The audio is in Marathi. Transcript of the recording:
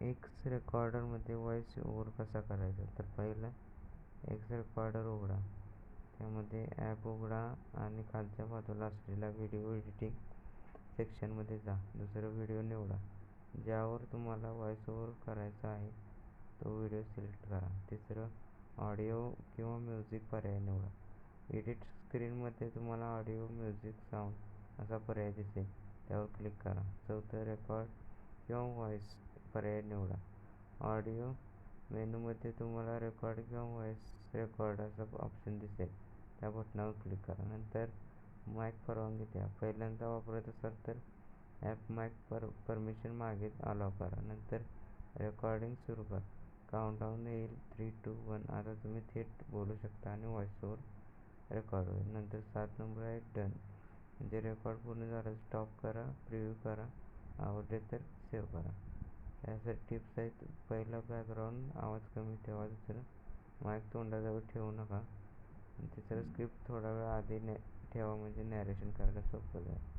एक्स रेकॉर्डरमध्ये व्हॉइस ओव्हर कसा करायचा, तर पहिलं एक्स रेकॉर्डर उघडा, त्यामध्ये ॲप उघडा आणि खालच्या बाजूला असलेल्या व्हिडिओ एडिटिंग सेक्शनमध्ये जा. दुसरा व्हिडिओ निवडा ज्यावर तुम्हाला व्हॉइस ओव्हर करायचा आहे तो व्हिडिओ सिलेक्ट करा. तिसरं ऑडिओ किंवा म्युझिक पर्याय निवडा. एडिट स्क्रीनमध्ये तुम्हाला ऑडिओ, म्युझिक, साऊंड असा पर्याय दिसेल, त्यावर क्लिक करा. चौथं रेकॉर्ड किंवा व्हॉइस पर्याय निवडा. ऑडिओ मेनूमध्ये तुम्हाला रेकॉर्ड किंवा व्हॉइस रेकॉर्ड असा ऑप्शन दिसेल, त्या बटनावर क्लिक करा. नंतर माईक परवानगी द्या. पहिल्यांदा वापरत असाल तर ॲप माईक परमिशन मागेल, अलाव करा. नंतर रेकॉर्डिंग सुरू करा. काउंटडाऊन येईल 3, 2, 1. आता तुम्ही थेट बोलू शकता आणि व्हॉइस ओव्हर रेकॉर्ड होईल. नंतर 7 नंबर आहे डन, म्हणजे रेकॉर्ड पूर्ण झालं. स्टॉप करा, प्रिव्ह्यू करा, आवडले तर सेव्ह करा. यासाठी टिप्स आहेत. पहिला, बॅकग्राऊंड आवाज कमी ठेवा. दुसरं, माईक तोंडाजवळ ठेवू नका. तिसरं, स्क्रिप्ट थोडा वेळ आधी ठेवा म्हणजे नॅरेशन करायला सोपं जाईल.